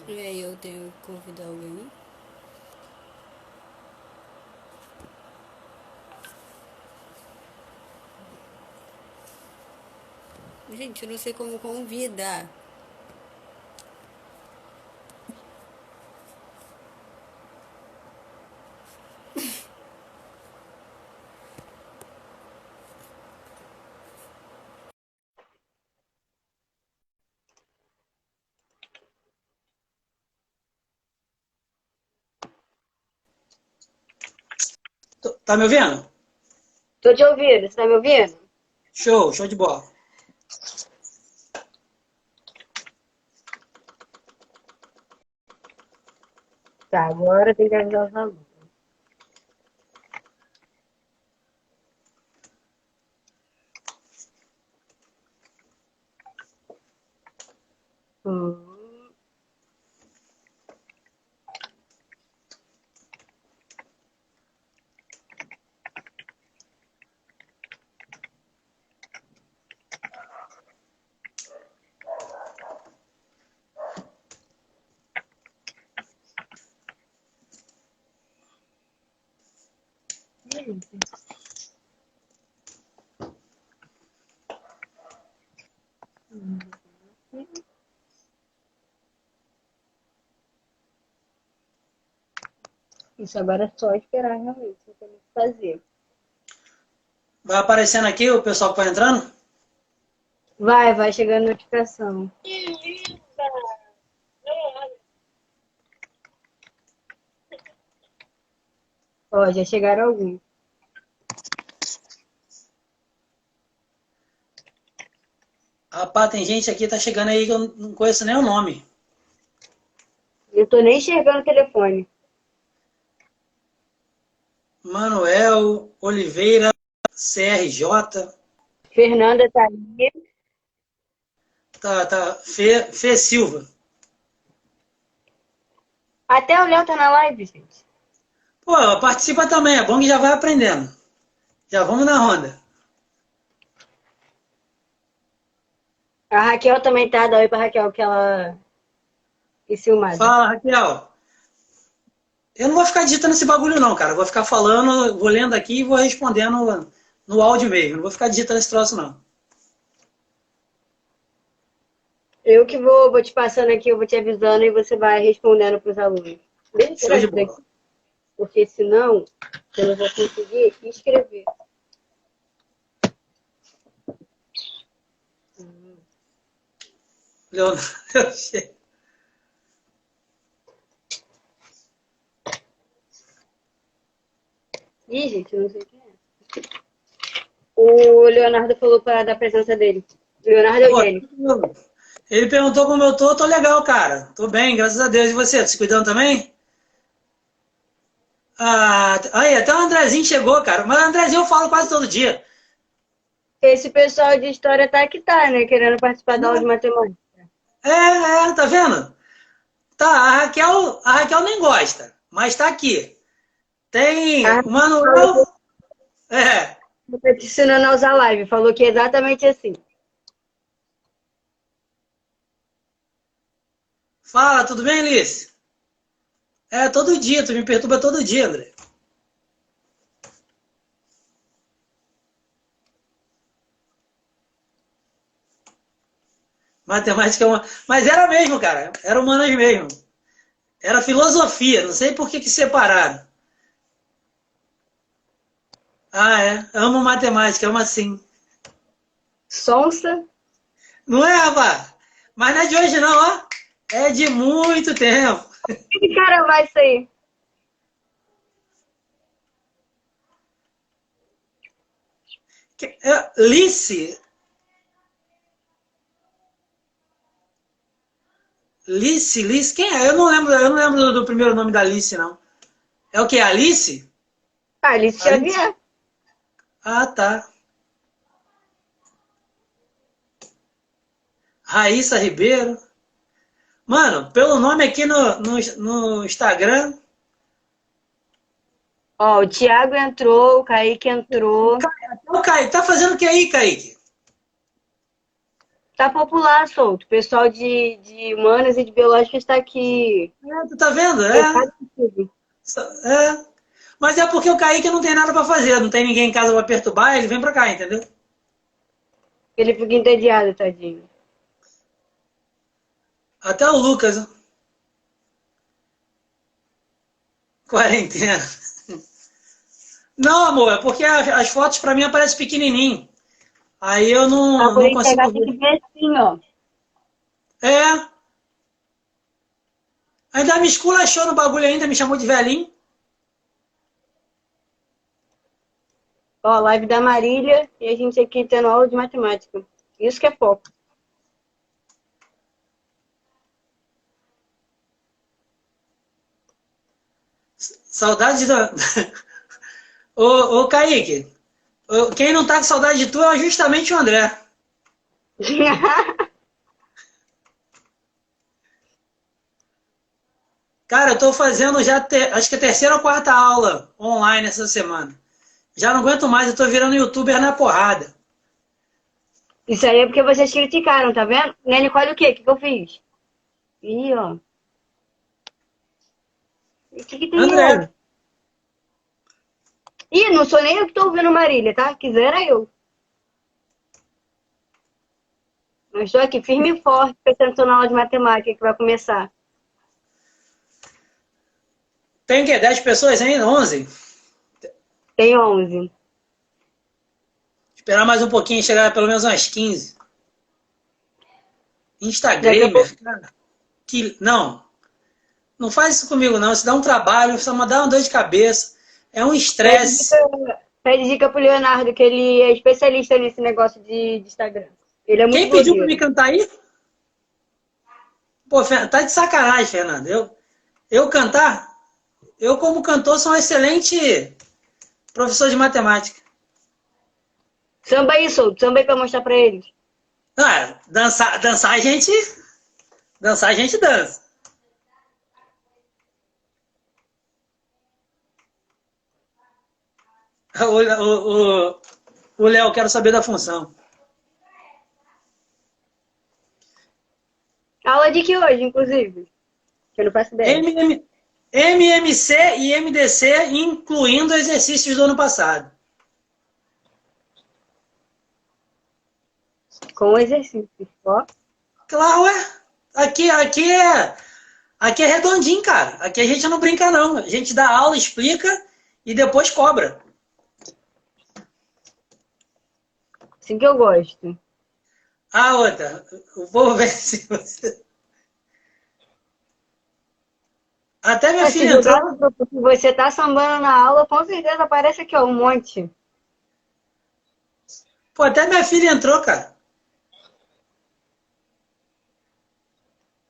E aí eu tenho que convidar alguém? Gente, eu não sei como convidar. Tá me ouvindo? Tô te ouvindo, você tá me ouvindo? Show, show de bola. Tá, agora tem que avisar os alunos. Hum, Isso agora é só esperar realmente, não tem o que fazer. Vai aparecendo aqui o pessoal que vai entrando? Vai chegando notificação. Ó, já chegaram alguns. Rapaz, tem gente aqui, tá chegando aí que eu não conheço nem o nome. Eu tô nem enxergando o telefone. Manuel Oliveira, CRJ, Fernanda tá aí. tá, Fê Silva. Até o Léo tá na live, gente. Pô, participa também, é bom que já vai aprendendo. Já vamos na ronda. A Raquel também tá, dá oi pra Raquel, que ela é ciumada. Fala, Raquel. Eu não vou ficar digitando esse bagulho não, cara. Eu vou ficar falando, vou lendo aqui e vou respondendo no áudio mesmo. Não vou ficar digitando esse troço não. Eu que vou te passando aqui, eu vou te avisando e você vai respondendo pros alunos. Deixa eu Show tirar de isso bola. daqui, porque senão eu não vou conseguir escrever. Leonardo, Ih, gente, eu não sei quem é. O Leonardo falou para da presença dele. Leonardo Pô, Eugênio. ele perguntou como eu tô legal, cara. Tô bem, graças a Deus. E você, tá se cuidando também? Ah, aí, até o Andrezinho chegou, cara. Mas o Andrezinho eu falo quase todo dia. Esse pessoal de história tá que tá, né? Querendo participar da aula de matemática. Tá vendo? Tá, a Raquel nem gosta, mas tá aqui. Tem A o Raquel Manuel. É, tá te ensinando a usar live. Falou que é exatamente assim. fala, tudo bem, Alice? É, todo dia, tu me perturba todo dia, André. Matemática é uma. Mas era mesmo, cara. Era humanas mesmo. Era filosofia, não sei por que separaram. Ah, é. Amo matemática, amo assim. Sonsa. Não é, rapaz? Mas não é de hoje, não, ó. É de muito tempo. Que cara vai sair? Lice. Lice. Quem é? Eu não lembro do primeiro nome da Alice, não. É o que? Alice? Alice Alice? Xavier. Ah, tá. Raíssa Ribeiro. Mano, pelo nome aqui no Instagram. Ó, o Thiago entrou, o Kaique entrou. Ô, Kaique, tá fazendo o que aí, Kaique? Tá popular, solto. O pessoal de humanas e de biológicas está aqui. Tu tá vendo? Focado em tudo. É. Mas é porque o Kaique não tem nada pra fazer, não tem ninguém em casa pra perturbar, ele vem pra cá, entendeu? Ele fica entediado, tadinho. Até o Lucas, né? Quarentena. Não, amor, é porque as fotos pra mim aparecem pequenininho. Aí eu Pra não poder enxergar, consigo tem que ver. ver assim, ó. É. Ainda me esculachou no bagulho ainda, me chamou de velhinho. Ó, live da Marília e a gente aqui tendo aula de matemática. Isso que é foco. Saudade da. Ô, Kaique, quem não tá com saudade de tu é justamente o André. Cara, eu tô fazendo já, acho que a terceira ou quarta aula online essa semana. Já não aguento mais, eu tô virando youtuber na porrada. Isso aí é porque vocês criticaram, tá vendo? Né, Nicole, o quê? O que eu fiz? Ih, ó. O que tem de André, novo? Ih, não sou nem eu que tô ouvindo Marília, tá? Quisera eu. Eu estou aqui firme e forte, prestando atenção na aula de matemática que vai começar. tem o quê? 10 pessoas ainda? 11? Tem 11. Esperar mais um pouquinho, chegar pelo menos umas 15. Daqui a pouco Instagramer, cara. Não, não faz isso comigo não. Isso dá um trabalho, isso dá uma dor de cabeça. É um estresse. pede dica pro Leonardo, que ele é especialista nesse negócio de Instagram. Ele é muito Quem pediu pra me blogueiro. cantar aí? Pô, tá de sacanagem, Fernando. Eu cantar? Eu, como cantor, sou um excelente professor de matemática. Samba aí, solto. Samba aí pra mostrar pra eles. Ah, dançar a gente. Dançar a gente dança. O Léo, quero saber da função. Aula de que hoje, inclusive? Que eu não faço ideia. MMC e MDC, incluindo exercícios do ano passado. Com exercício. Ó. Claro, ué. Aqui é redondinho, cara. Aqui a gente não brinca, não. A gente dá aula, explica e depois cobra. Assim que eu gosto. Ah, outra. Vou ver se você. Até minha Se filha jogar entrou. no grupo que você tá sambando na aula, com certeza aparece aqui, ó, um monte. Pô, até minha filha entrou, cara.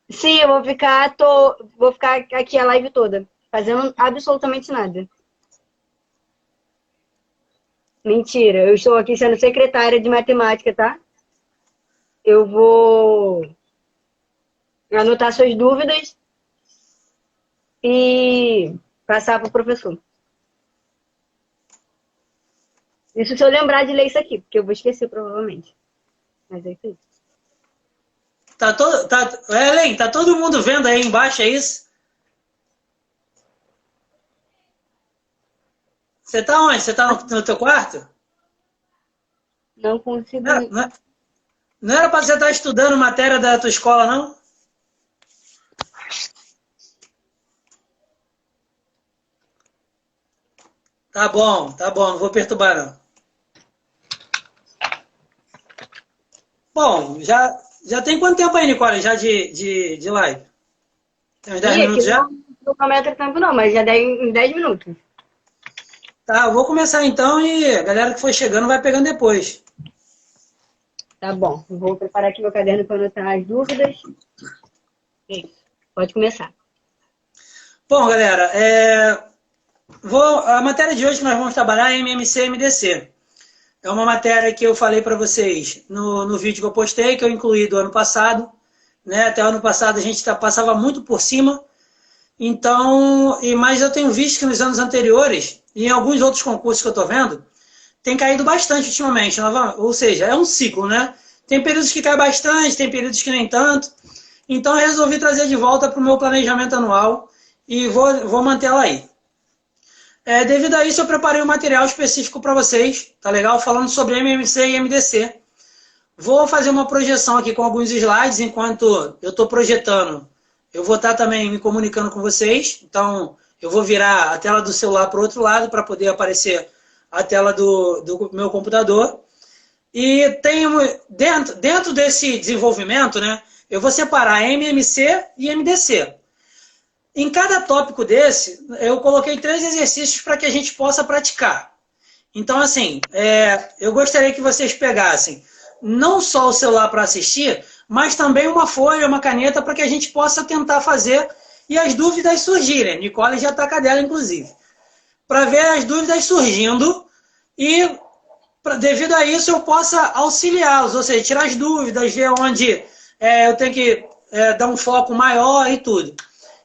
Sim, eu vou ficar aqui a live toda, fazendo absolutamente nada. Mentira, eu estou aqui sendo secretária de matemática, tá? Eu vou anotar suas dúvidas e passar para o professor. Isso se eu lembrar de ler isso aqui, porque eu vou esquecer provavelmente. Mas é isso aí. Ellen, tá todo mundo vendo aí embaixo, é isso? Você tá onde? Você tá no teu quarto? Não consigo. Não era pra você estar estudando matéria da tua escola, não? Tá bom, não vou perturbar, não. Bom, já tem quanto tempo aí, Nicole, já de live? Tem uns 10 Ih, aqui minutos já? não cronometra tempo não, mas já dá em 10 minutos. Tá, eu vou começar então e a galera que for chegando vai pegando depois. Tá bom, vou preparar aqui meu caderno para anotar as dúvidas. Isso, pode começar. Bom, galera, a matéria de hoje que nós vamos trabalhar é MMC e MDC. É uma matéria que eu falei para vocês no vídeo que eu postei, que eu incluí do ano passado. Né? Até o ano passado a gente passava muito por cima. Então, mas eu tenho visto que nos anos anteriores, e em alguns outros concursos que eu estou vendo, tem caído bastante ultimamente. Ou seja, é um ciclo, né? Tem períodos que cai bastante, tem períodos que nem tanto. Então eu resolvi trazer de volta para o meu planejamento anual e vou manter ela aí. Devido a isso, eu preparei um material específico para vocês, tá legal? Falando sobre MMC e MDC. Vou fazer uma projeção aqui com alguns slides enquanto eu estou projetando. Eu vou estar também me comunicando com vocês. Então, eu vou virar a tela do celular para o outro lado para poder aparecer a tela do meu computador. E dentro desse desenvolvimento, né, eu vou separar MMC e MDC. Em cada tópico desse, eu coloquei 3 exercícios para que a gente possa praticar. Então, assim, eu gostaria que vocês pegassem não só o celular para assistir, mas também uma folha, uma caneta, para que a gente possa tentar fazer e as dúvidas surgirem. Nicole já está com a dela, inclusive. Para ver as dúvidas surgindo e, devido a isso, eu possa auxiliá-los, ou seja, tirar as dúvidas, ver onde eu tenho que dar um foco maior e tudo.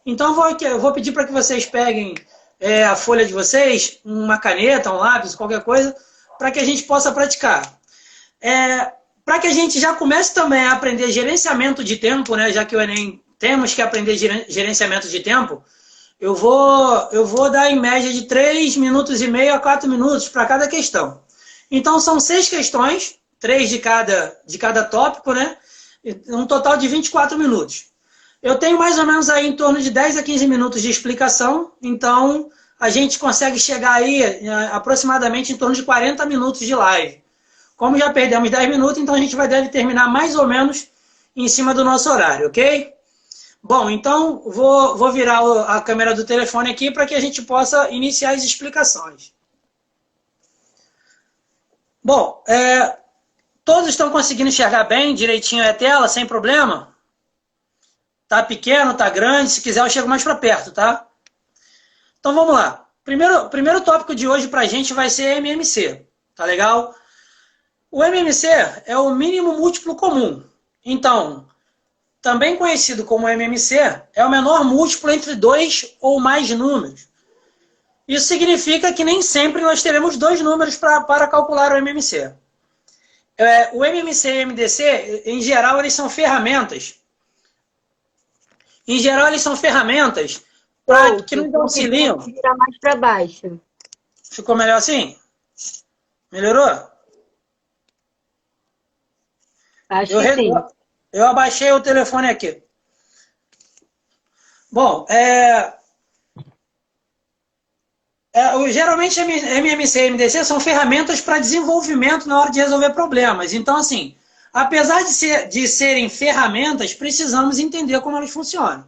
Então, eu vou pedir para que vocês peguem a folha de vocês, uma caneta, um lápis, qualquer coisa, para que a gente possa praticar. Para que a gente já comece também a aprender gerenciamento de tempo, né, já que o Enem temos que aprender gerenciamento de tempo, eu vou dar em média de 3 minutos e meio a 4 minutos para cada questão. Então, são 6 questões, 3 de cada tópico, né, um total de 24 minutos. Eu tenho mais ou menos aí em torno de 10 a 15 minutos de explicação, então a gente consegue chegar aí aproximadamente em torno de 40 minutos de live. Como já perdemos 10 minutos, então a gente deve terminar mais ou menos em cima do nosso horário, ok? Bom, então vou virar a câmera do telefone aqui para que a gente possa iniciar as explicações. Bom, todos estão conseguindo enxergar bem, direitinho a tela, sem problema? Tá pequeno, tá grande, se quiser eu chego mais para perto, tá? Então vamos lá. Primeiro tópico de hoje para a gente vai ser MMC, tá legal? O MMC é o mínimo múltiplo comum. Então, também conhecido como MMC, é o menor múltiplo entre 2 ou mais números. Isso significa que nem sempre nós teremos 2 números para calcular o MMC. O MMC e o MDC, em geral, eles são ferramentas. Em geral, eles são ferramentas que nos auxiliam. Virar mais para baixo. Ficou melhor assim? Melhorou? Acho que sim. Eu abaixei o telefone aqui. Bom, geralmente MMC e MDC são ferramentas para desenvolvimento na hora de resolver problemas. Então, assim, apesar de serem ferramentas, precisamos entender como elas funcionam.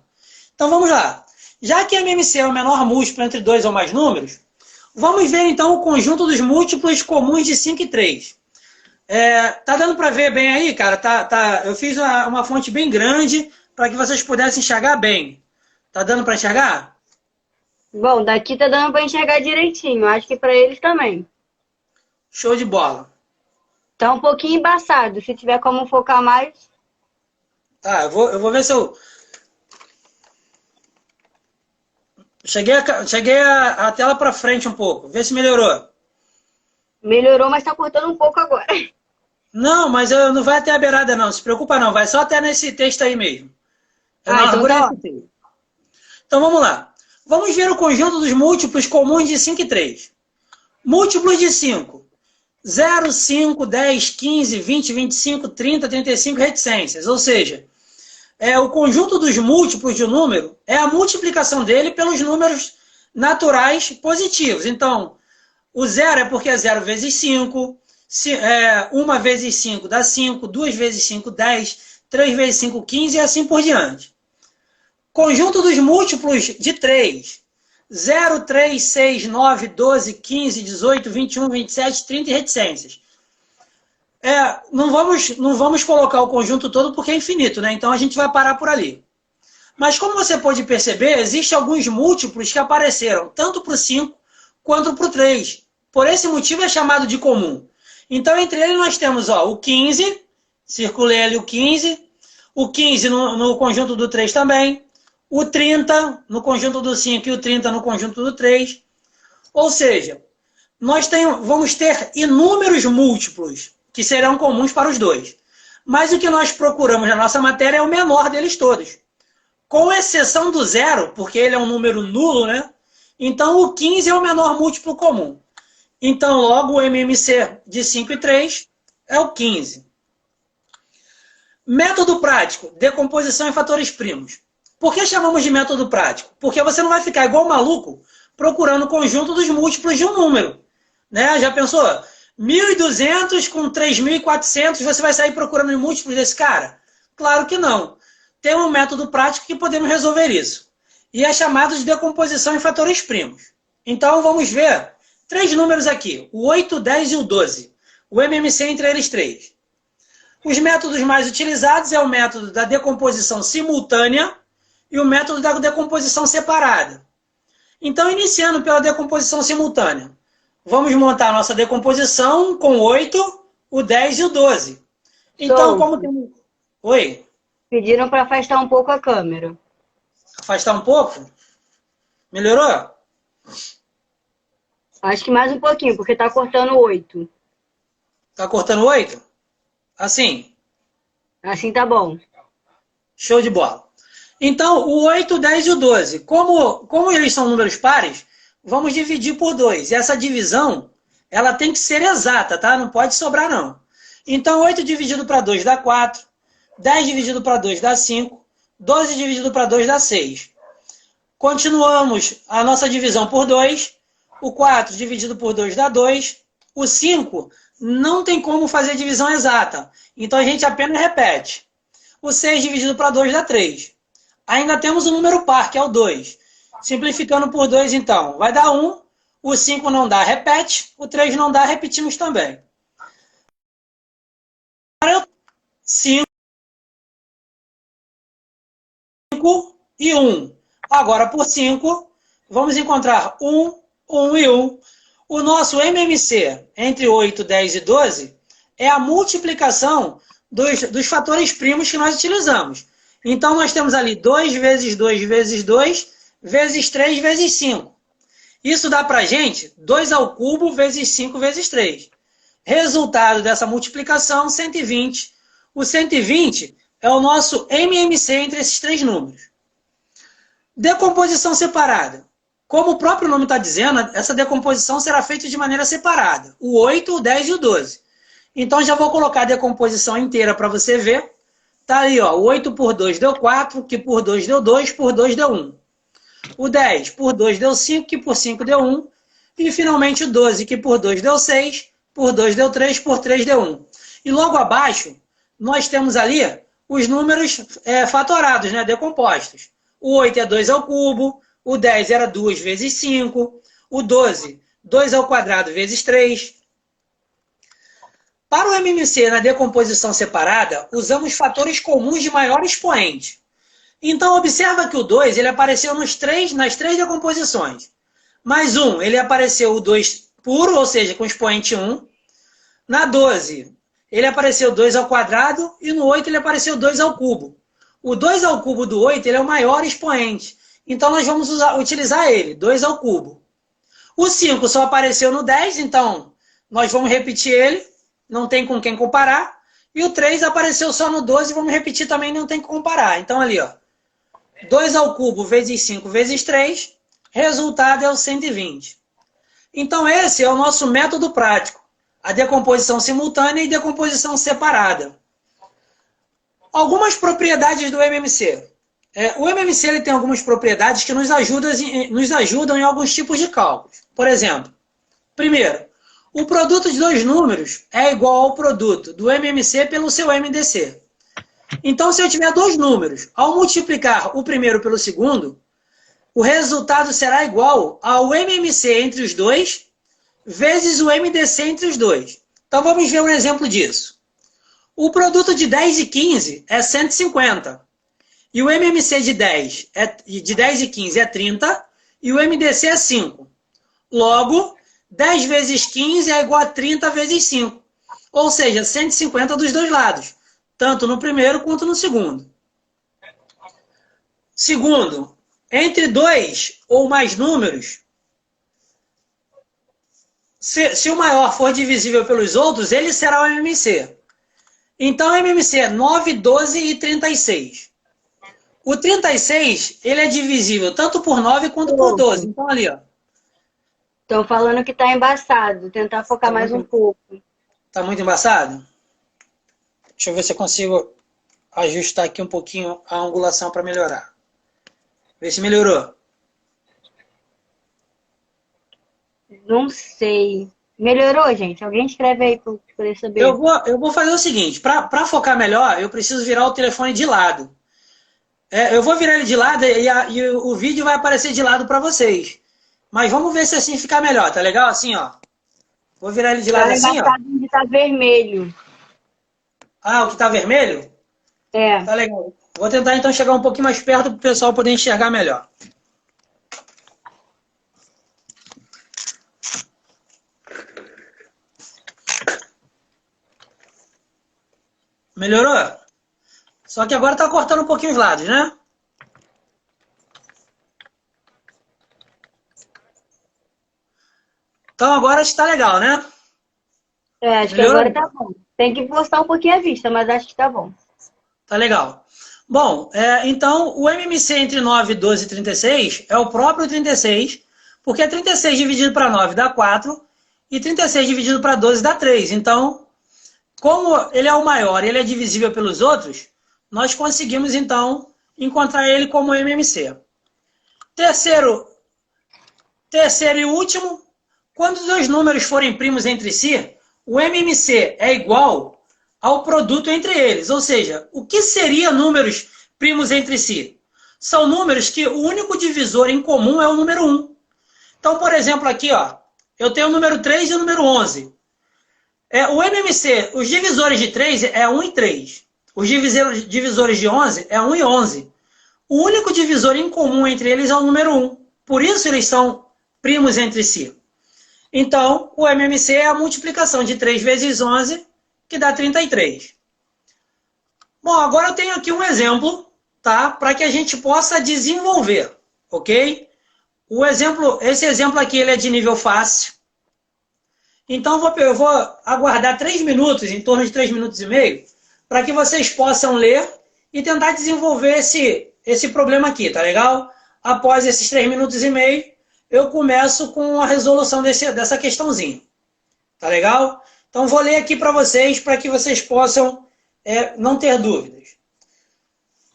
Então, vamos lá. Já que MMC é o menor múltiplo entre 2 ou mais números, vamos ver, então, o conjunto dos múltiplos comuns de 5 e 3. Tá dando para ver bem aí, cara? Eu fiz uma fonte bem grande para que vocês pudessem enxergar bem. Tá dando para enxergar? Bom, daqui tá dando para enxergar direitinho. Acho que para eles também. Show de bola. Tá um pouquinho embaçado. Se tiver como focar mais... Tá, eu vou ver se eu... Cheguei a tela para frente um pouco. Vê se melhorou. Melhorou, mas tá cortando um pouco agora. Não, mas não vai até a beirada não. Se preocupa não. Vai só até nesse texto aí mesmo. Então tá. Então vamos lá. Vamos ver o conjunto dos múltiplos comuns de 5 e 3. Múltiplos de 5. 0, 5, 10, 15, 20, 25, 30, 35 reticências. Ou seja, o conjunto dos múltiplos de um número é a multiplicação dele pelos números naturais positivos. Então, o 0 é porque é 0 vezes 5, 1 vezes 5 dá 5, 2 vezes 5, 10, 3 vezes 5, 15 e assim por diante. Conjunto dos múltiplos de 3. 0, 3, 6, 9, 12, 15, 18, 21, 27, 30 e reticências. Não vamos colocar o conjunto todo porque é infinito, né? Então a gente vai parar por ali. Mas como você pode perceber, existem alguns múltiplos que apareceram tanto para o 5 quanto para o 3. Por esse motivo é chamado de comum. Então entre eles nós temos o 15, circulei ali o 15 no conjunto do 3 também, o 30 no conjunto do 5 e o 30 no conjunto do 3. Ou seja, nós vamos ter inúmeros múltiplos que serão comuns para os dois. Mas o que nós procuramos na nossa matéria é o menor deles todos. Com exceção do zero, porque ele é um número nulo, né? Então, o 15 é o menor múltiplo comum. Então, logo, o MMC de 5 e 3 é o 15. Método prático, decomposição em fatores primos. Por que chamamos de método prático? Porque você não vai ficar igual maluco procurando o conjunto dos múltiplos de um número. Né? Já pensou? 1.200 com 3.400, você vai sair procurando os múltiplos desse cara? Claro que não. Tem um método prático que podemos resolver isso. E é chamado de decomposição em fatores primos. Então, vamos ver 3 números aqui, o 8, o 10 e o 12. O MMC entre eles 3. Os métodos mais utilizados é o método da decomposição simultânea e o método da decomposição separada. Então, iniciando pela decomposição simultânea, vamos montar a nossa decomposição com 8, o 10 e o 12. Então, como tem... Oi? Pediram para afastar um pouco a câmera. Afastar um pouco? Melhorou? Acho que mais um pouquinho, porque tá cortando 8. Tá cortando 8? Assim? Assim tá bom. Show de bola. Então, o 8, o 10 e o 12. Como eles são números pares, vamos dividir por 2. E essa divisão, ela tem que ser exata, tá? Não pode sobrar, não. Então, 8 dividido para 2 dá 4. 10 dividido para 2 dá 5. 12 dividido para 2 dá 6. Continuamos a nossa divisão por 2. O 4 dividido por 2 dá 2. O 5 não tem como fazer divisão exata. Então, a gente apenas repete. O 6 dividido para 2 dá 3. Ainda temos o número par, que é o 2. Simplificando por 2, então, vai dar 1. O 5 não dá, repete. O 3 não dá, repetimos também. 5 e 1. Agora, por 5, vamos encontrar 1, 1 e 1. O nosso MMC entre 8, 10 e 12 é a multiplicação dos fatores primos que nós utilizamos. Então, nós temos ali 2 vezes 2 vezes 2 vezes 3 vezes 5. Isso dá para a gente 2 ao cubo vezes 5 vezes 3. Resultado dessa multiplicação, 120. O 120 é o nosso MMC entre esses 3 números. Decomposição separada. Como o próprio nome está dizendo, essa decomposição será feita de maneira separada. O 8, o 10 e o 12. Então, já vou colocar a decomposição inteira para você ver. Está aí, ó, 8 por 2 deu 4, que por 2 deu 2, por 2 deu 1. O 10 por 2 deu 5, que por 5 deu 1. E, finalmente, o 12, que por 2 deu 6, por 2 deu 3, por 3 deu 1. E logo abaixo, nós temos ali os números fatorados, né, decompostos. O 8 é 2 ao cubo, o 10 era 2 vezes 5, o 12, 2 ao quadrado vezes 3. Para o MMC na decomposição separada, usamos fatores comuns de maior expoente. Então, observa que o 2 ele apareceu nas três decomposições. Mais um, ele apareceu o 2 puro, ou seja, com expoente 1. Na 12, ele apareceu 2 ao quadrado, e no 8 ele apareceu 2 ao cubo. O 2 ao cubo do 8 ele é o maior expoente. Então, nós vamos utilizar ele, 2 ao cubo. O 5 só apareceu no 10, então nós vamos repetir ele, não tem com quem comparar. E o 3 apareceu só no 12, vamos repetir também, não tem que comparar. Então, ali, ó, 2 ao cubo vezes 5 vezes 3, resultado é o 120. Então, esse é o nosso método prático, a decomposição simultânea e decomposição separada. Algumas propriedades do MMC. O MMC ele tem algumas propriedades que nos ajudam em alguns tipos de cálculos. Por exemplo, primeiro, o produto de 2 números é igual ao produto do MMC pelo seu MDC. Então, se eu tiver 2 números, ao multiplicar o primeiro pelo segundo, o resultado será igual ao MMC entre os dois vezes o MDC entre os dois. Então, vamos ver um exemplo disso. O produto de 10 e 15 é 150. E o MMC de 10 e 15 é 30. E o MDC é 5. Logo, 10 vezes 15 é igual a 30 vezes 5. Ou seja, 150 dos dois lados. Tanto no primeiro quanto no segundo. Segundo, entre 2 ou mais números, se o maior for divisível pelos outros, ele será o MMC. Então, MMC 9, 12 e 36. O 36, ele é divisível tanto por 9 quanto por 12. Então, ali, ó. Estão falando que tá embaçado. Tentar focar mais um pouco. Tá muito embaçado? Deixa eu ver se eu consigo ajustar aqui um pouquinho a angulação para melhorar. Vê se melhorou. Não sei. Melhorou, gente? Alguém escreve aí para eu poder saber. Eu vou fazer o seguinte, para focar melhor, eu preciso virar o telefone de lado. Eu vou virar ele de lado e o vídeo vai aparecer de lado para vocês. Mas vamos ver se assim fica melhor, tá legal? Assim, ó. Vou virar ele de lado Tá assim, ó. embaçado de tá vermelho. Ah, o que tá vermelho? É. Tá legal. Vou tentar então chegar um pouquinho mais perto para o pessoal poder enxergar melhor. Melhorou? Só que agora tá cortando um pouquinho os lados, né? Então agora está legal, né? Acho que Melhorou? agora tá bom. Tem que postar um pouquinho a vista, mas acho que tá bom. Tá legal. Bom, então o MMC entre 9, 12 e 36 é o próprio 36, porque 36 dividido para 9 dá 4 e 36 dividido para 12 dá 3. Então, como ele é o maior e ele é divisível pelos outros, nós conseguimos então encontrar ele como MMC. Terceiro e último, quando os dois números forem primos entre si, o MMC é igual ao produto entre eles. Ou seja, o que seria números primos entre si? São números que o único divisor em comum é o número 1. Então, por exemplo, aqui, ó, eu tenho o número 3 e o número 11. O MMC, os divisores de 3 é 1 e 3. Os divisores de 11 é 1 e 11. O único divisor em comum entre eles é o número 1. Por isso eles são primos entre si. Então, o MMC é a multiplicação de 3 vezes 11, que dá 33. Bom, agora eu tenho aqui um exemplo, tá? Para que a gente possa desenvolver, ok? Esse exemplo aqui ele é de nível fácil. Então, eu vou aguardar 3 minutos, em torno de 3 minutos e meio, para que vocês possam ler e tentar desenvolver esse problema aqui, tá legal? Após esses 3 minutos e meio, eu começo com a resolução dessa questãozinha. Tá legal? Então, vou ler aqui para que vocês possam não ter dúvidas.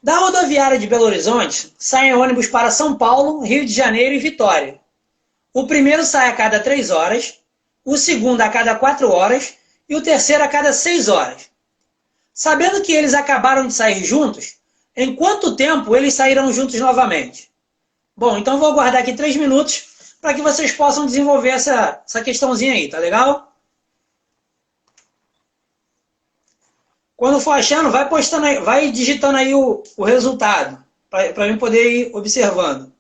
Da rodoviária de Belo Horizonte, saem ônibus para São Paulo, Rio de Janeiro e Vitória. O primeiro sai a cada 3 horas, o segundo a cada 4 horas e o terceiro a cada 6 horas. Sabendo que eles acabaram de sair juntos, em quanto tempo eles sairão juntos novamente? Bom, então vou aguardar aqui 3 minutos para que vocês possam desenvolver essa questãozinha aí, tá legal? Quando for achando, vai postando aí, vai digitando aí o resultado, para mim poder ir observando.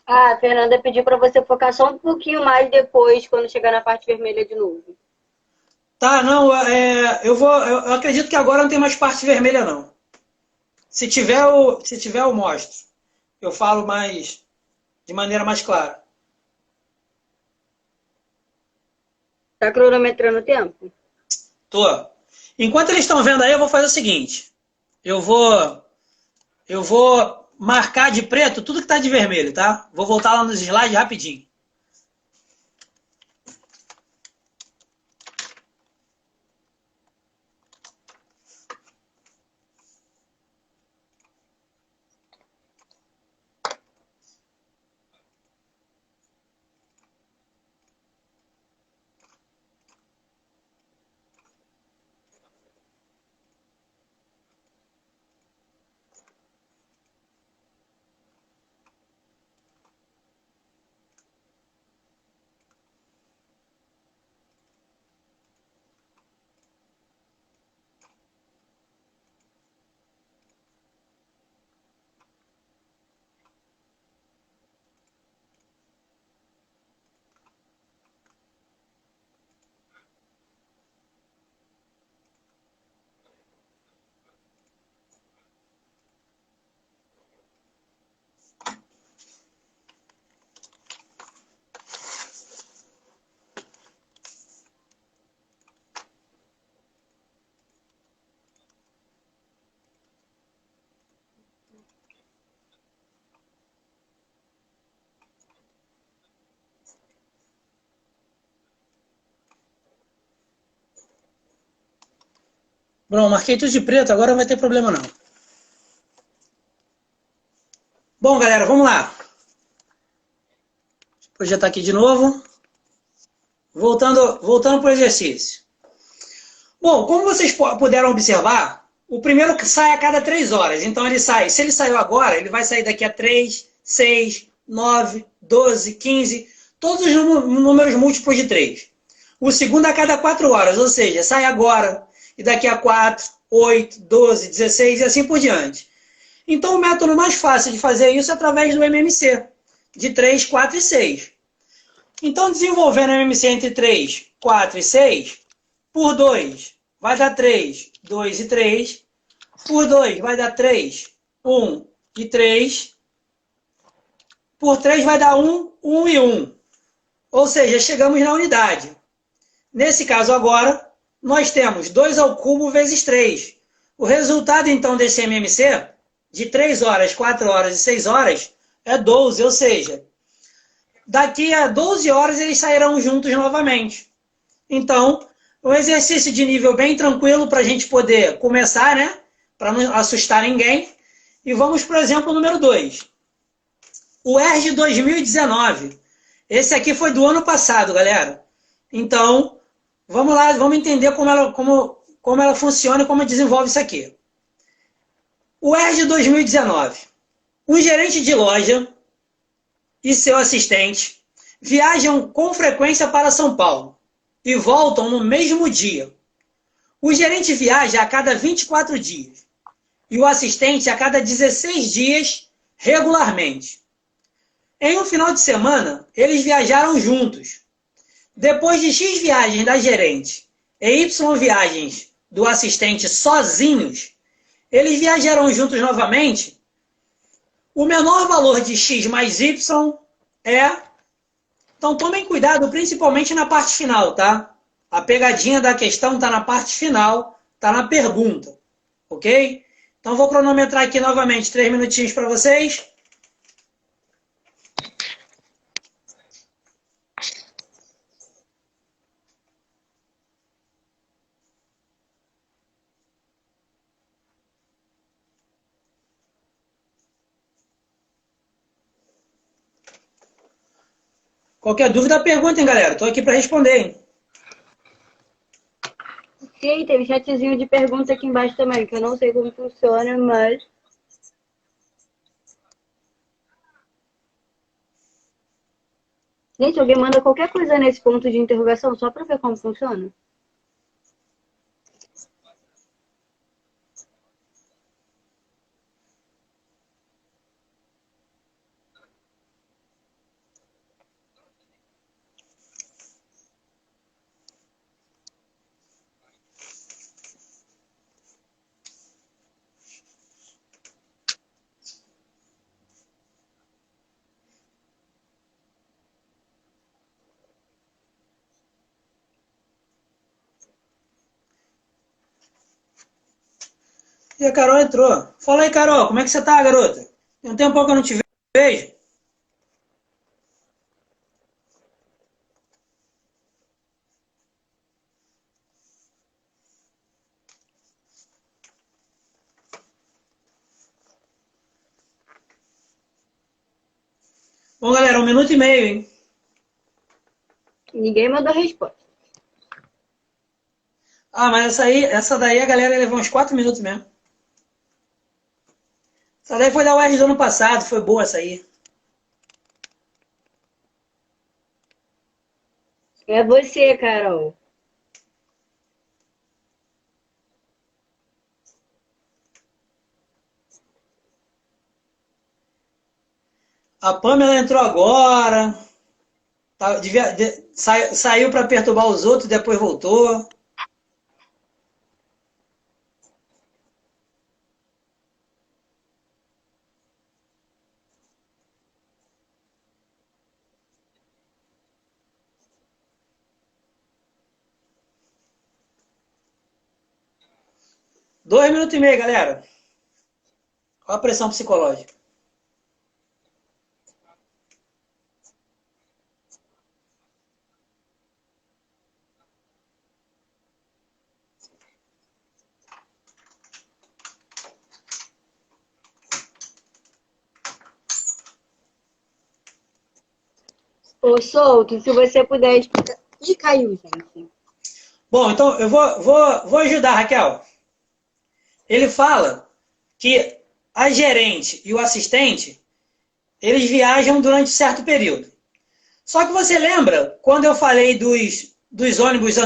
Ah, a Fernanda pediu para você focar só um pouquinho mais depois, quando chegar na parte vermelha de novo. Tá, não, eu acredito que agora não tem mais parte vermelha, não. Se tiver, eu mostro. Eu falo de maneira mais clara. Tá cronometrando o tempo? Tô. Enquanto eles estão vendo aí, eu vou fazer o seguinte. Eu vou marcar de preto tudo que está de vermelho, tá? Vou voltar lá nos slides rapidinho. Bom, marquei tudo de preto, agora não vai ter problema não. Bom, galera, vamos lá. Deixa eu projetar aqui de novo. Voltando para o exercício. Bom, como vocês puderam observar, o primeiro sai a cada 3 horas. Então ele sai, se ele saiu agora, ele vai sair daqui a 3, 6, 9, 12, 15, todos os números múltiplos de 3. O segundo a cada 4 horas, ou seja, sai agora e daqui a 4, 8, 12, 16 e assim por diante. Então o método mais fácil de fazer isso é através do MMC, de 3, 4 e 6. Então, desenvolvendo o MMC entre 3, 4 e 6, por 2 vai dar 3, 2 e 3. Por 2 vai dar 3, 1 e 3. Por 3 vai dar 1, 1 e 1. Ou seja, chegamos na unidade. Nesse caso agora, nós temos 2 ao cubo vezes 3. O resultado, então, desse MMC, de 3 horas, 4 horas e 6 horas, é 12, ou seja, daqui a 12 horas eles sairão juntos novamente. Então, um exercício de nível bem tranquilo para a gente poder começar, né? Para não assustar ninguém. E vamos para o exemplo número 2. O ERG 2019. Esse aqui foi do ano passado, galera. Então, vamos lá, vamos entender como ela funciona e como desenvolve isso aqui. O ERG 2019. Um gerente de loja e seu assistente viajam com frequência para São Paulo e voltam no mesmo dia. O gerente viaja a cada 24 dias e o assistente a cada 16 dias regularmente. Em um final de semana, eles viajaram juntos. Depois de X viagens da gerente e Y viagens do assistente sozinhos, eles viajaram juntos novamente. O menor valor de X mais Y é... Então tomem cuidado, principalmente na parte final, tá? A pegadinha da questão está na parte final, está na pergunta, ok? Então vou cronometrar aqui novamente 3 minutinhos para vocês. Qualquer dúvida, perguntem, galera. Estou aqui para responder, hein? Sim, tem um chatzinho de pergunta aqui embaixo também, que eu não sei como funciona, mas... Gente, alguém manda qualquer coisa nesse ponto de interrogação só para ver como funciona? E a Carol entrou. Fala aí, Carol, como é que você tá, garota? Tem um tempo que eu não te vejo. Bom, galera, 1 minuto e meio, hein? Ninguém mandou resposta. Ah, mas essa daí a galera levou uns 4 minutos mesmo. Essa daí foi da UERJ do ano passado, foi boa essa aí. É você, Carol. A Pamela entrou agora. Saiu para perturbar os outros, depois voltou. Dois minutos e meio, galera. Olha a pressão psicológica. Ô, Souto, se você puder explicar. Ih, caiu, gente. Bom, então eu vou ajudar, Raquel. Ele fala que a gerente e o assistente, eles viajam durante certo período. Só que você lembra, quando eu falei dos ônibus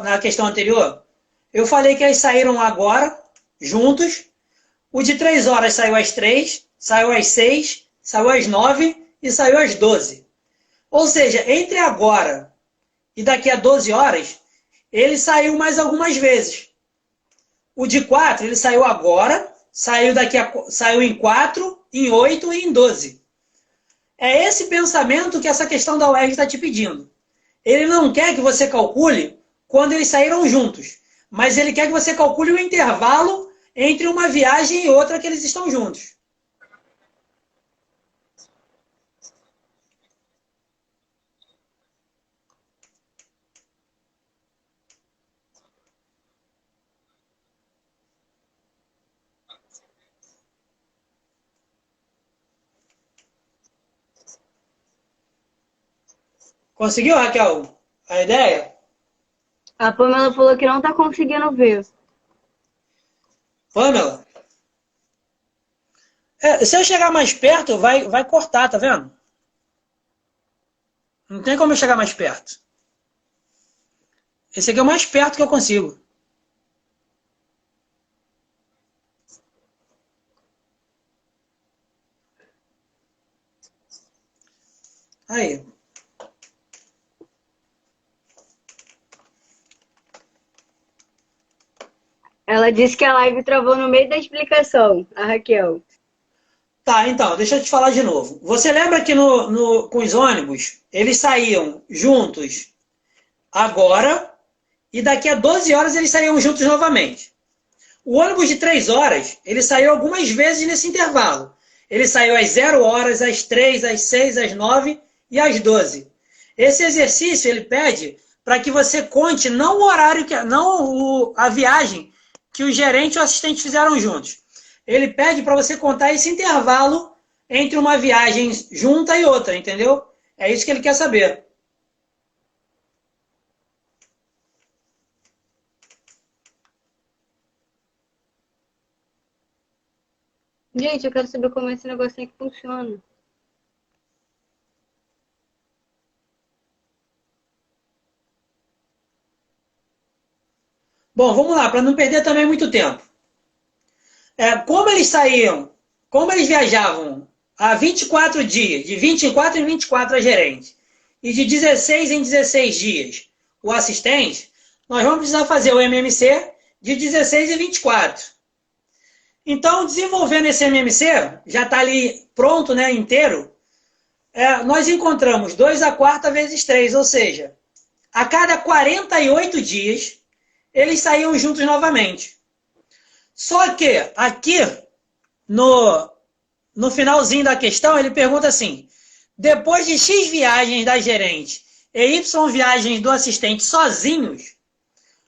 na questão anterior, eu falei que eles saíram agora, juntos. O de 3 horas saiu às 3, saiu às 6, saiu às 9 e saiu às 12. Ou seja, entre agora e daqui a 12 horas, ele saiu mais algumas vezes. O de 4, ele saiu agora, saiu em 4, em 8 e em 12. É esse pensamento que essa questão da UERJ está te pedindo. Ele não quer que você calcule quando eles saíram juntos, mas ele quer que você calcule o intervalo entre uma viagem e outra que eles estão juntos. Conseguiu, Raquel, a ideia? A Pamela falou que não tá conseguindo ver. Pamela? Se eu chegar mais perto, vai cortar, tá vendo? Não tem como eu chegar mais perto. Esse aqui é o mais perto que eu consigo. Aí. Ela disse que a live travou no meio da explicação, a Raquel. Tá, então, deixa eu te falar de novo. Você lembra que com os ônibus, eles saíam juntos agora e daqui a 12 horas eles saíam juntos novamente. O ônibus de 3 horas, ele saiu algumas vezes nesse intervalo. Ele saiu às 0 horas, às 3, às 6, às 9 e às 12. Esse exercício, ele pede para que você conte não o horário, a viagem que o gerente e o assistente fizeram juntos. Ele pede para você contar esse intervalo entre uma viagem junta e outra, entendeu? É isso que ele quer saber. Gente, eu quero saber como esse negocinho aqui funciona. Bom, vamos lá, para não perder também muito tempo. Como eles viajavam há 24 dias, de 24 em 24 a gerente, e de 16 em 16 dias o assistente, nós vamos precisar fazer o MMC de 16 em 24. Então, desenvolvendo esse MMC, já está ali pronto, né, inteiro, nós encontramos 2 a quarta vezes 3, ou seja, a cada 48 dias, eles saíam juntos novamente. Só que aqui, no finalzinho da questão, ele pergunta assim, depois de X viagens da gerente e Y viagens do assistente sozinhos,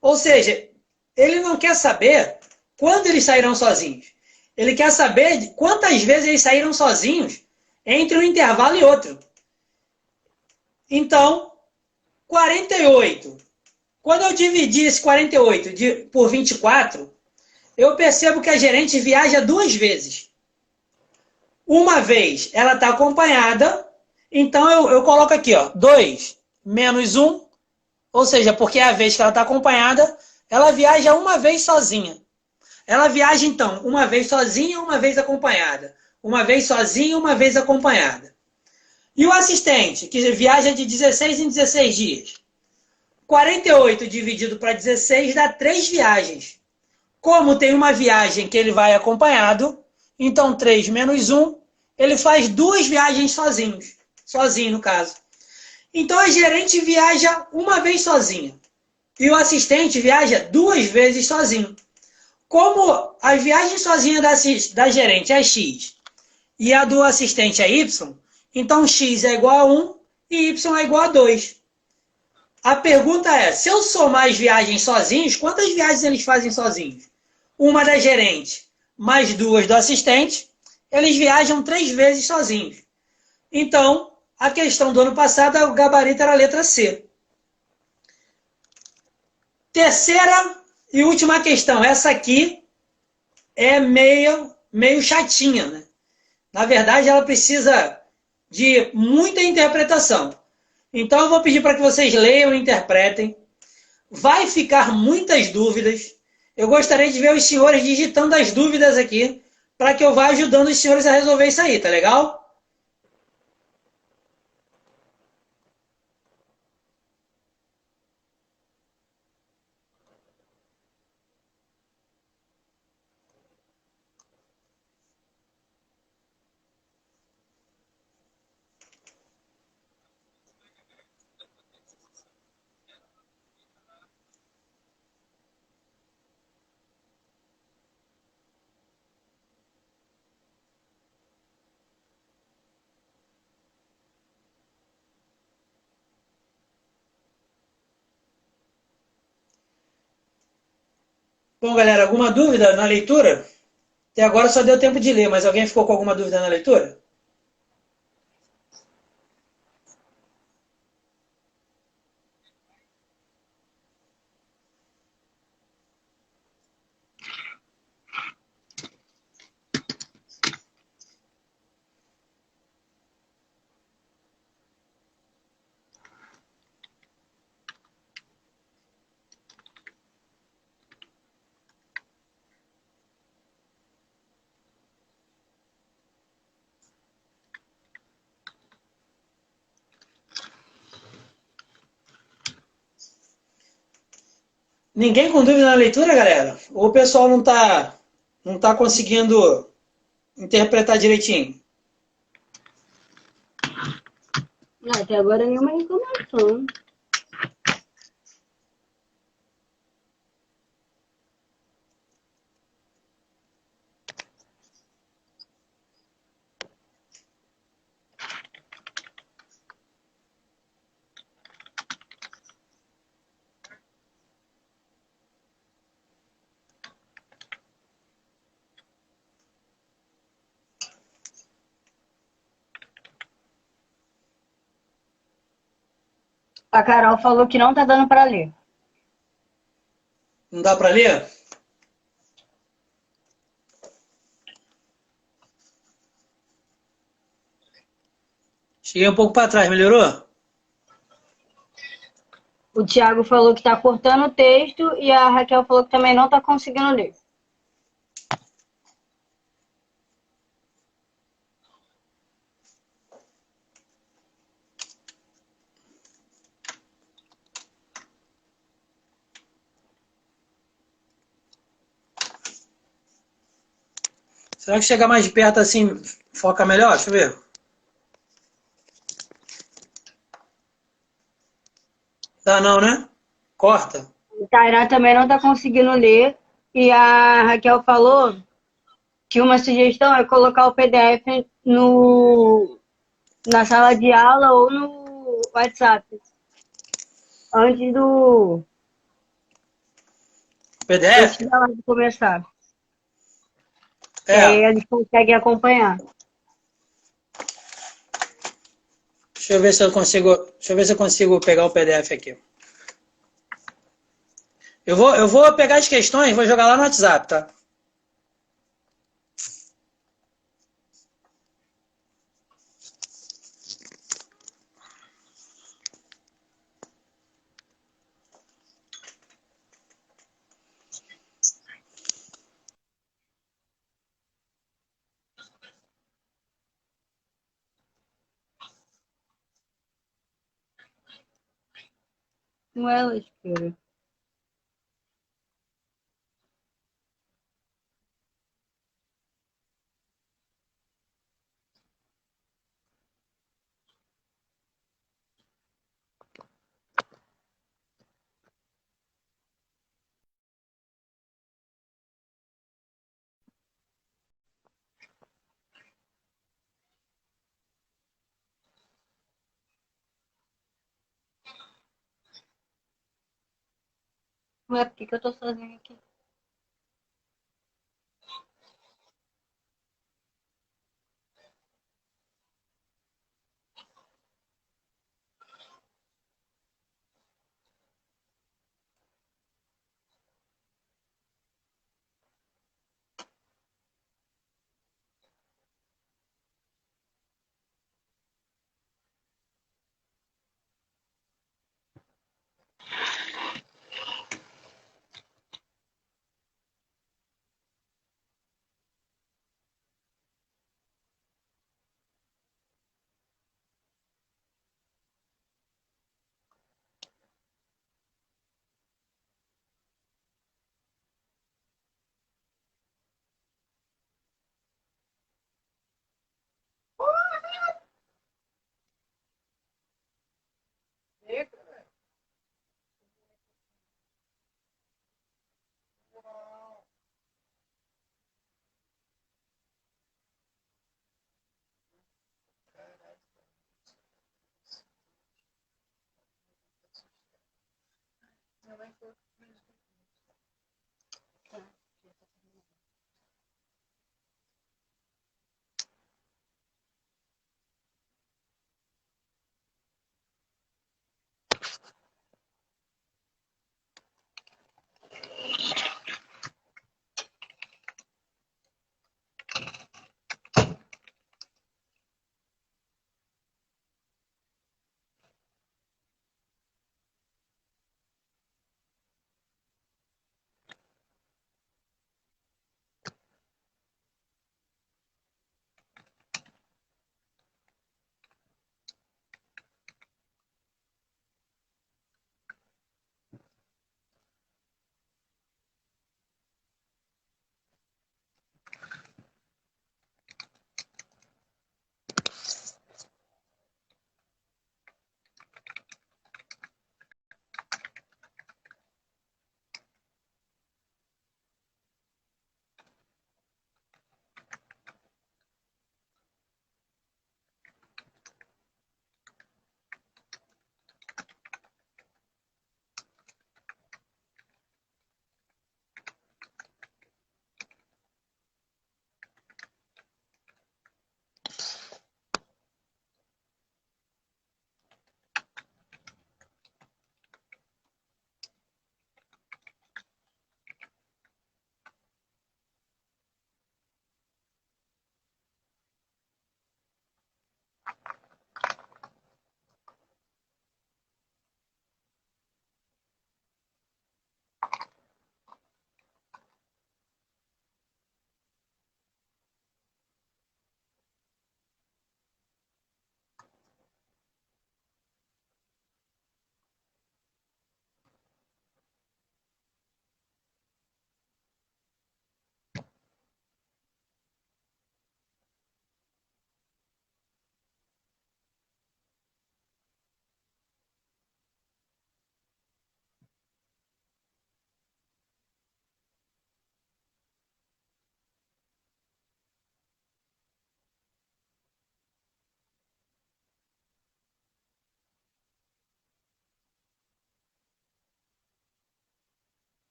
ou seja, ele não quer saber quando eles sairão sozinhos. Ele quer saber quantas vezes eles saíram sozinhos entre um intervalo e outro. Então, 48. Quando eu dividi esse 48 por 24, eu percebo que a gerente viaja 2 vezes. Uma vez ela está acompanhada, então eu coloco aqui, ó, 2 menos 1, ou seja, porque é a vez que ela está acompanhada, ela viaja uma vez sozinha. Ela viaja, então, uma vez sozinha, uma vez acompanhada. Uma vez sozinha, uma vez acompanhada. E o assistente, que viaja de 16 em 16 dias? 48 dividido para 16 dá 3 viagens. Como tem uma viagem que ele vai acompanhado, então 3 menos 1, ele faz 2 viagens sozinhos. Sozinho, no caso. Então a gerente viaja uma vez sozinha. E o assistente viaja 2 vezes sozinho. Como a viagem sozinha da gerente é X e a do assistente é Y, então X é igual a 1 e Y é igual a 2. A pergunta é, se eu somar as viagens sozinhos, quantas viagens eles fazem sozinhos? Uma da gerente mais 2 do assistente, eles viajam 3 vezes sozinhos. Então, A questão do ano passado, o gabarito era a letra C. Terceira e última questão. Essa aqui é meio chatinha, né? Na verdade, ela precisa de muita interpretação. Então, eu vou pedir para que vocês leiam e interpretem. Vai ficar muitas dúvidas. Eu gostaria de ver os senhores digitando as dúvidas aqui, para que eu vá ajudando os senhores a resolver isso aí, tá legal? Bom, galera, alguma dúvida na leitura? Até agora só deu tempo de ler, mas alguém ficou com alguma dúvida na leitura? Ninguém com dúvida na leitura, galera? Ou o pessoal não tá conseguindo interpretar direitinho? Até agora nenhuma reclamação. A Carol falou que não tá dando pra ler. Não dá para ler? Cheguei um pouco para trás, melhorou? O Thiago falou que tá cortando o texto e a Raquel falou que também não tá conseguindo ler. Será que chegar mais de perto assim foca melhor? Deixa eu ver. Dá não, né? Corta. O Tainá também não tá conseguindo ler. E a Raquel falou que uma sugestão é colocar o PDF na sala de aula ou no WhatsApp. Antes PDF? da live começar. Que aí É. eles conseguem acompanhar. Deixa eu ver se eu consigo pegar o PDF aqui. Eu vou pegar as questões e vou jogar lá no WhatsApp, tá? Não é, Lasqueira? Ué, por que eu tô sozinha aqui?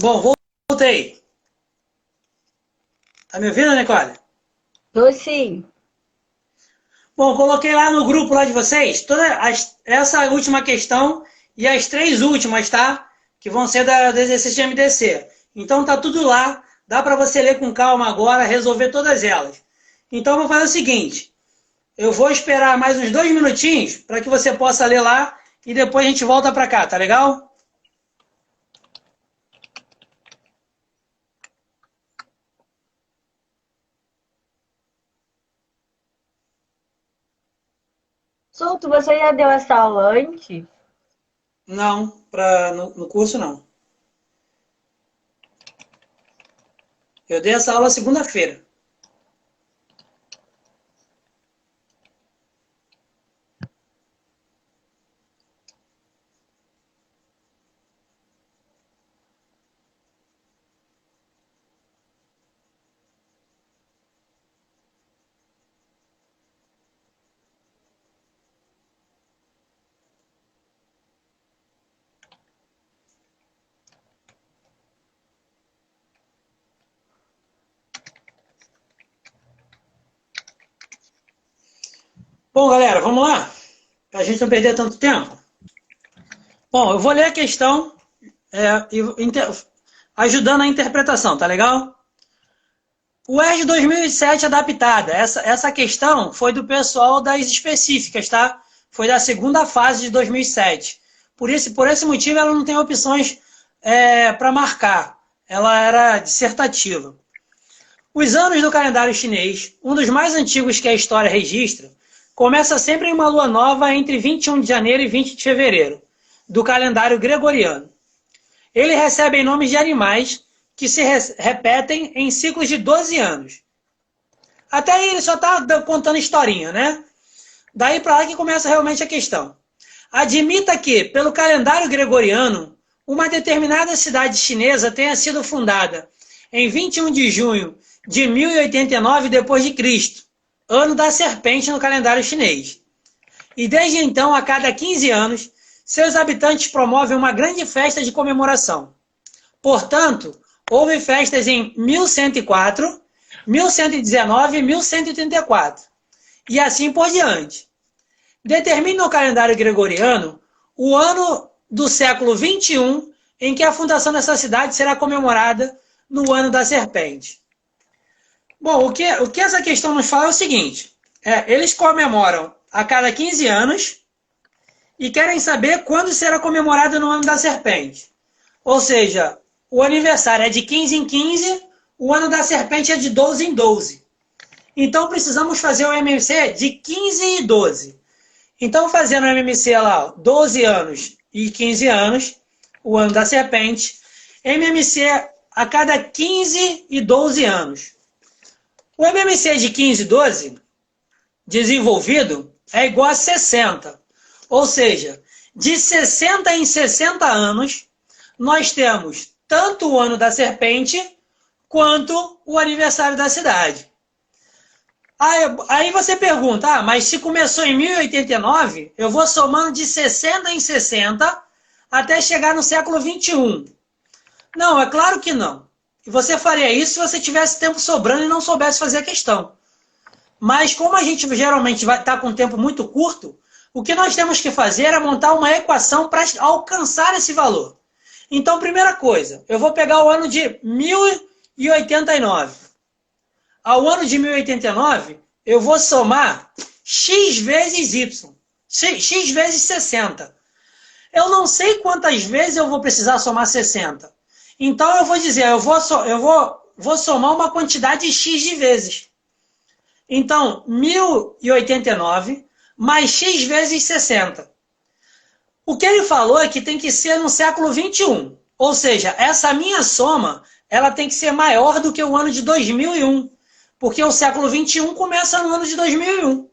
Bom, voltei. Tá me ouvindo, Nicole? Tô sim. Bom, coloquei lá no grupo lá de vocês essa última questão e as 3 últimas, tá? Que vão ser do exercício de MDC. Então tá tudo lá, dá para você ler com calma agora, resolver todas elas. Então eu vou fazer o seguinte, eu vou esperar mais uns 2 minutinhos para que você possa ler lá e depois a gente volta para cá, tá legal? Souto, você já deu essa aula antes? Não, no curso não. Eu dei essa aula segunda-feira. Bom, galera, vamos lá? Para a gente não perder tanto tempo. Bom, eu vou ler a questão ajudando a interpretação, tá legal? O ERJ 2007 adaptada. Essa questão foi do pessoal das específicas, tá? Foi da segunda fase de 2007. Por esse motivo, ela não tem opções para marcar. Ela era dissertativa. Os anos do calendário chinês, um dos mais antigos que a história registra, começa sempre em uma lua nova entre 21 de janeiro e 20 de fevereiro, do calendário gregoriano. Ele recebe nomes de animais que se repetem em ciclos de 12 anos. Até aí ele só está contando historinha, né? Daí para lá que começa realmente a questão. Admita que, pelo calendário gregoriano, uma determinada cidade chinesa tenha sido fundada em 21 de junho de 1089 d.C., ano da serpente no calendário chinês. E desde então, a cada 15 anos, seus habitantes promovem uma grande festa de comemoração. Portanto, houve festas em 1104, 1119 e 1134. E assim por diante. Determina o calendário gregoriano o ano do século 21 em que a fundação dessa cidade será comemorada no ano da serpente. Bom, o que essa questão nos fala é o seguinte. Eles comemoram a cada 15 anos e querem saber quando será comemorado no ano da serpente. Ou seja, o aniversário é de 15 em 15, o ano da serpente é de 12 em 12. Então precisamos fazer o MMC de 15 e 12. Então fazendo o MMC lá, 12 anos e 15 anos, o ano da serpente, MMC a cada 15 e 12 anos. O MMC de 15 e 12, desenvolvido, é igual a 60. Ou seja, de 60 em 60 anos, nós temos tanto o ano da serpente, quanto o aniversário da cidade. Aí você pergunta, mas se começou em 1089, eu vou somando de 60 em 60 até chegar no século 21. Não, é claro que não. E você faria isso se você tivesse tempo sobrando e não soubesse fazer a questão. Mas como a gente geralmente vai estar com um tempo muito curto, o que nós temos que fazer é montar uma equação para alcançar esse valor. Então, primeira coisa, eu vou pegar o ano de 1089. Ao ano de 1089, eu vou somar x vezes y. X vezes 60. Eu não sei quantas vezes eu vou precisar somar 60. Então, eu vou dizer, eu vou somar uma quantidade x de vezes. Então, 1089 mais x vezes 60. O que ele falou é que tem que ser no século 21. Ou seja, essa minha soma, ela tem que ser maior do que o ano de 2001. Porque o século 21 começa no ano de 2001.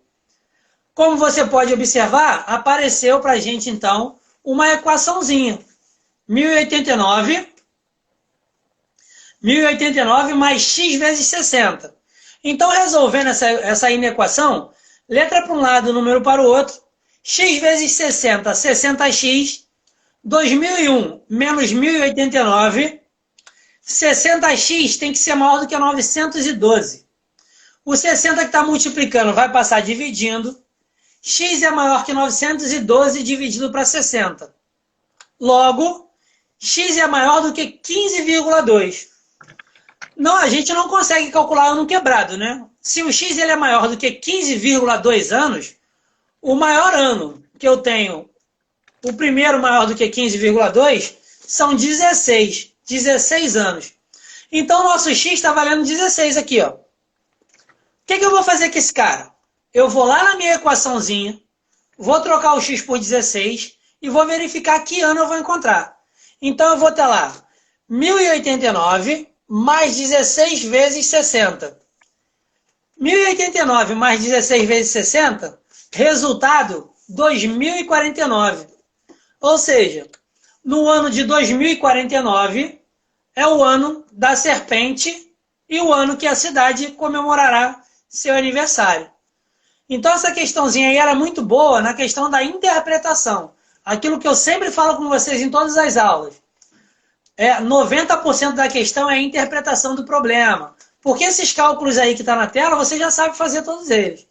Como você pode observar, apareceu para a gente, então, uma equaçãozinha. 1089 mais x vezes 60. Então, resolvendo essa inequação, letra para um lado, número para o outro, x vezes 60, 60x, 2001 menos 1089, 60x tem que ser maior do que 912. O 60 que está multiplicando vai passar dividindo, x é maior que 912 dividido para 60. Logo, x é maior do que 15,2. Não, a gente não consegue calcular ano quebrado, né? Se o x ele é maior do que 15,2 anos, o maior ano que eu tenho, o primeiro maior do que 15,2, são 16. 16 anos. Então, o nosso x está valendo 16 aqui, ó. O que eu vou fazer com esse cara? Eu vou lá na minha equaçãozinha, vou trocar o x por 16 e vou verificar que ano eu vou encontrar. Então, eu vou ter lá 1089 mais 16 vezes 60. 1089 mais 16 vezes 60, resultado 2049. Ou seja, no ano de 2049 é o ano da serpente e o ano que a cidade comemorará seu aniversário. Então essa questãozinha aí era muito boa na questão da interpretação. Aquilo que eu sempre falo com vocês em todas as aulas. 90% da questão é a interpretação do problema. Porque esses cálculos aí que está na tela, você já sabe fazer todos eles.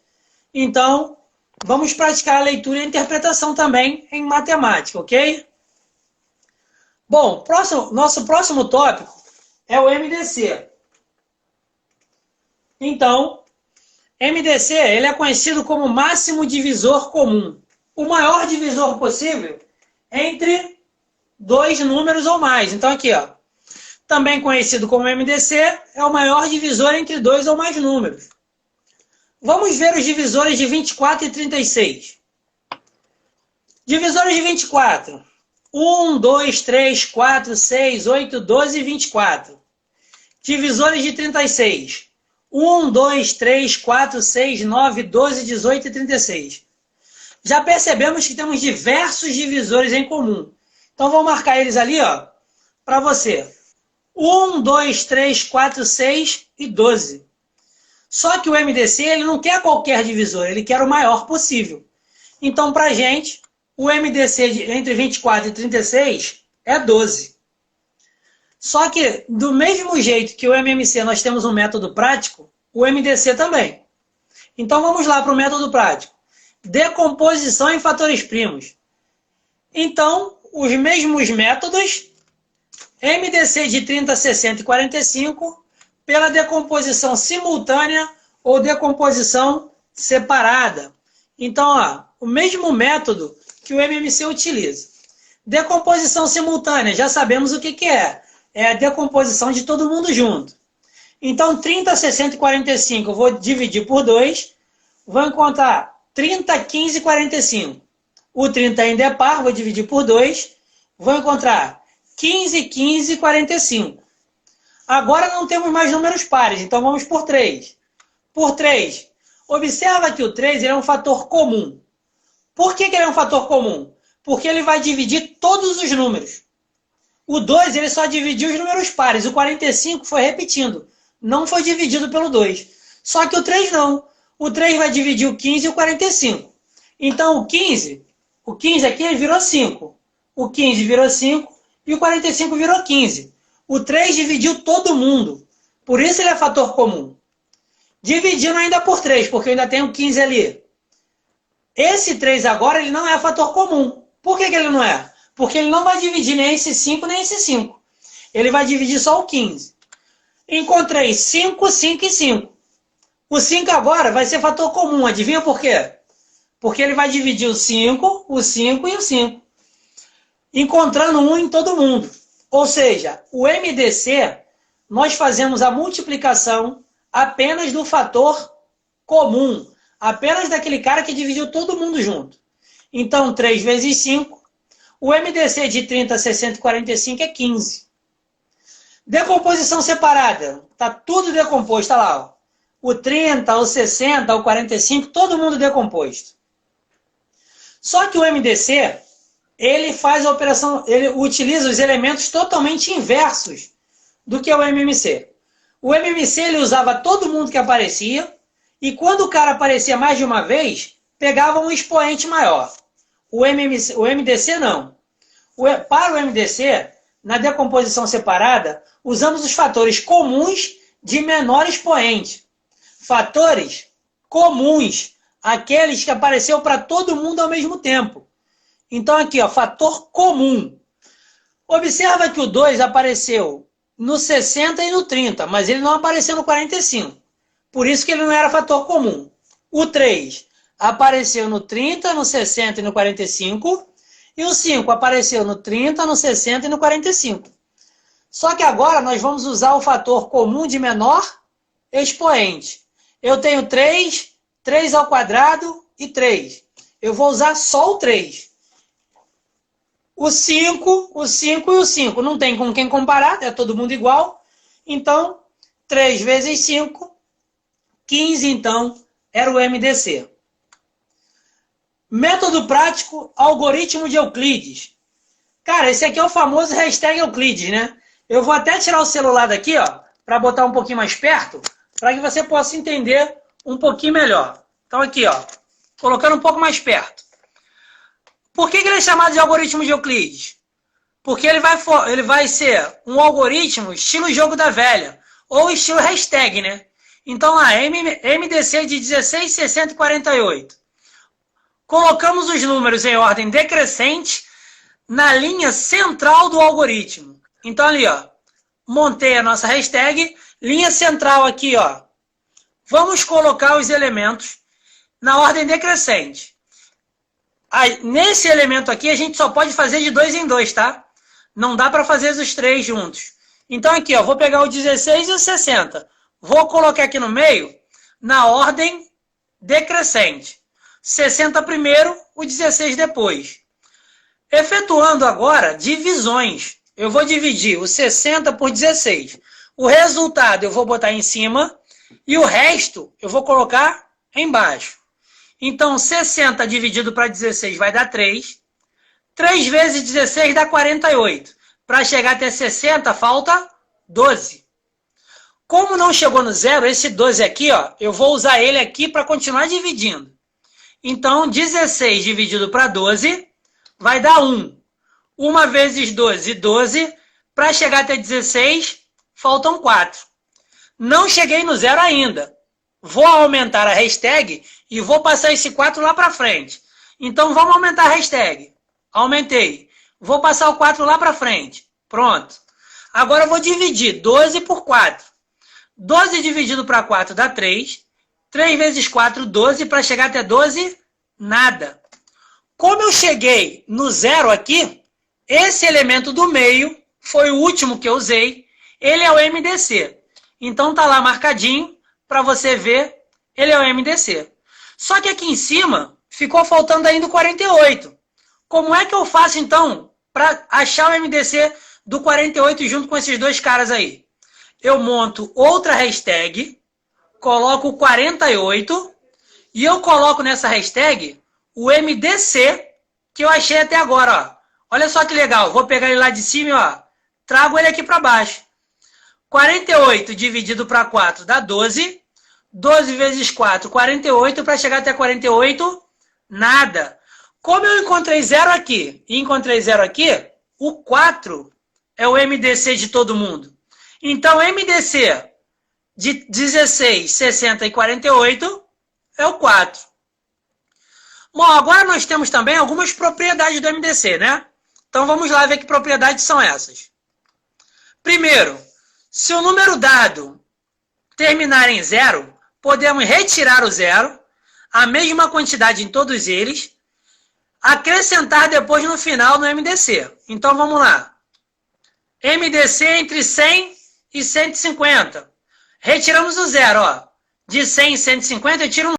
Então, vamos praticar a leitura e a interpretação também em matemática, ok? Bom, nosso próximo tópico é o MDC. Então, MDC ele é conhecido como máximo divisor comum. O maior divisor possível entre dois números ou mais. Então, aqui, ó. Também conhecido como MDC, é o maior divisor entre dois ou mais números. Vamos ver os divisores de 24 e 36. Divisores de 24. 1, 2, 3, 4, 6, 8, 12 e 24. Divisores de 36. 1, 2, 3, 4, 6, 9, 12, 18 e 36. Já percebemos que temos diversos divisores em comum. Então, vou marcar eles ali, ó, para você. 1, 2, 3, 4, 6 e 12. Só que o MDC ele não quer qualquer divisor, ele quer o maior possível. Então, para a gente, o MDC entre 24 e 36 é 12. Só que, do mesmo jeito que o MMC nós temos um método prático, o MDC também. Então, vamos lá para o método prático. Decomposição em fatores primos. Então, os mesmos métodos, MDC de 30, 60 e 45, pela decomposição simultânea ou decomposição separada. Então, ó, o mesmo método que o MMC utiliza. Decomposição simultânea, já sabemos o que é. É a decomposição de todo mundo junto. Então, 30, 60 e 45 eu vou dividir por 2, vou encontrar 30, 15 e 45. O 30 ainda é par, vou dividir por 2, vou encontrar 15, 15 e 45. Agora não temos mais números pares, então vamos por 3. Por 3, observa que o 3 ele é um fator comum. Por que ele é um fator comum? Porque ele vai dividir todos os números. O 2 ele só dividiu os números pares, o 45 foi repetindo, não foi dividido pelo 2. Só que o 3 não. O 3 vai dividir o 15 e o 45. Então o 15 aqui virou 5. O 15 virou 5 e o 45 virou 15. O 3 dividiu todo mundo. Por isso ele é fator comum. Dividindo ainda por 3, porque eu ainda tenho 15 ali. Esse 3 agora ele não é fator comum. Por que ele não é? Porque ele não vai dividir nem esse 5, nem esse 5. Ele vai dividir só o 15. Encontrei 5, 5 e 5. O 5 agora vai ser fator comum. Adivinha por quê? Porque ele vai dividir o 5 e o 5. Encontrando um em todo mundo. Ou seja, o MDC, nós fazemos a multiplicação apenas do fator comum. Apenas daquele cara que dividiu todo mundo junto. Então, 3 vezes 5. O MDC de 30, 60 e 45 é 15. Decomposição separada. Está tudo decomposto. Está lá. Ó. O 30, o 60, o 45, todo mundo decomposto. Só que o MDC, ele faz a operação, ele utiliza os elementos totalmente inversos do que é o MMC. O MMC ele usava todo mundo que aparecia e quando o cara aparecia mais de uma vez, pegava um expoente maior. O MDC não. Para o MDC, na decomposição separada, usamos os fatores comuns de menor expoente. Fatores comuns, aqueles que apareceu para todo mundo ao mesmo tempo. Então aqui, ó, fator comum. Observa que o 2 apareceu no 60 e no 30, mas ele não apareceu no 45. Por isso que ele não era fator comum. O 3 apareceu no 30, no 60 e no 45. E o 5 apareceu no 30, no 60 e no 45. Só que agora nós vamos usar o fator comum de menor expoente. Eu tenho 3, 3 ao quadrado e 3. eu vou usar só o 3. O 5 e o 5. Não tem com quem comparar, é todo mundo igual. Então, 3 vezes 5, 15, então, era o MDC. Método prático, algoritmo de Euclides. Cara, esse aqui é o famoso hashtag Euclides, né? Eu vou até tirar o celular daqui, ó, para botar um pouquinho mais perto, para que você possa entender um pouquinho melhor. Então aqui, ó, colocando um pouco mais perto. Por que ele é chamado de algoritmo de Euclides? Porque ele vai ser um algoritmo estilo jogo da velha, ou estilo hashtag, né? Então lá, MDC de 16, 60 e 48. Colocamos os números em ordem decrescente na linha central do algoritmo. Então ali, ó, montei a nossa hashtag, linha central aqui, ó. Vamos colocar os elementos na ordem decrescente. Aí, nesse elemento aqui, a gente só pode fazer de 2 em 2, tá? Não dá para fazer os 3 juntos. Então aqui, ó, vou pegar o 16 e o 60. Vou colocar aqui no meio, na ordem decrescente. 60 primeiro, o 16 depois. Efetuando agora divisões. Eu vou dividir o 60 por 16. O resultado eu vou botar em cima e o resto eu vou colocar embaixo. Então, 60 dividido para 16 vai dar 3. 3 vezes 16 dá 48. Para chegar até 60, falta 12. Como não chegou no zero, esse 12 aqui, ó, eu vou usar ele aqui para continuar dividindo. Então, 16 dividido para 12 vai dar 1. 1 vezes 12, 12. Para chegar até 16, faltam 4. Não cheguei no zero ainda. Vou aumentar a hashtag e vou passar esse 4 lá para frente. Então, vamos aumentar a hashtag. Aumentei. Vou passar o 4 lá para frente. Pronto. Agora eu vou dividir 12 por 4. 12 dividido para 4 dá 3. 3 vezes 4, 12. Para chegar até 12, nada. Como eu cheguei no zero aqui, esse elemento do meio foi o último que eu usei. Ele é o MDC. Então tá lá marcadinho para você ver. Ele é o MDC. Só que aqui em cima ficou faltando ainda o 48. Como é que eu faço então para achar o MDC do 48 junto com esses dois caras aí? Eu monto outra hashtag, coloco o 48 e eu coloco nessa hashtag o MDC que eu achei até agora, ó. Olha só que legal, vou pegar ele lá de cima e ó, trago ele aqui para baixo. 48 dividido para 4 dá 12. 12 vezes 4, 48. Para chegar até 48, nada. Como eu encontrei zero aqui e encontrei zero aqui, o 4 é o MDC de todo mundo. Então, MDC de 16, 60 e 48 é o 4. Bom, agora nós temos também algumas propriedades do MDC, né? Então, vamos lá ver que propriedades são essas. Primeiro, se o número dado terminar em zero, podemos retirar o zero, a mesma quantidade em todos eles, acrescentar depois no final no MDC. Então, vamos lá. MDC entre 100 e 150. Retiramos o zero, ó. De 100 e 150, eu tiro um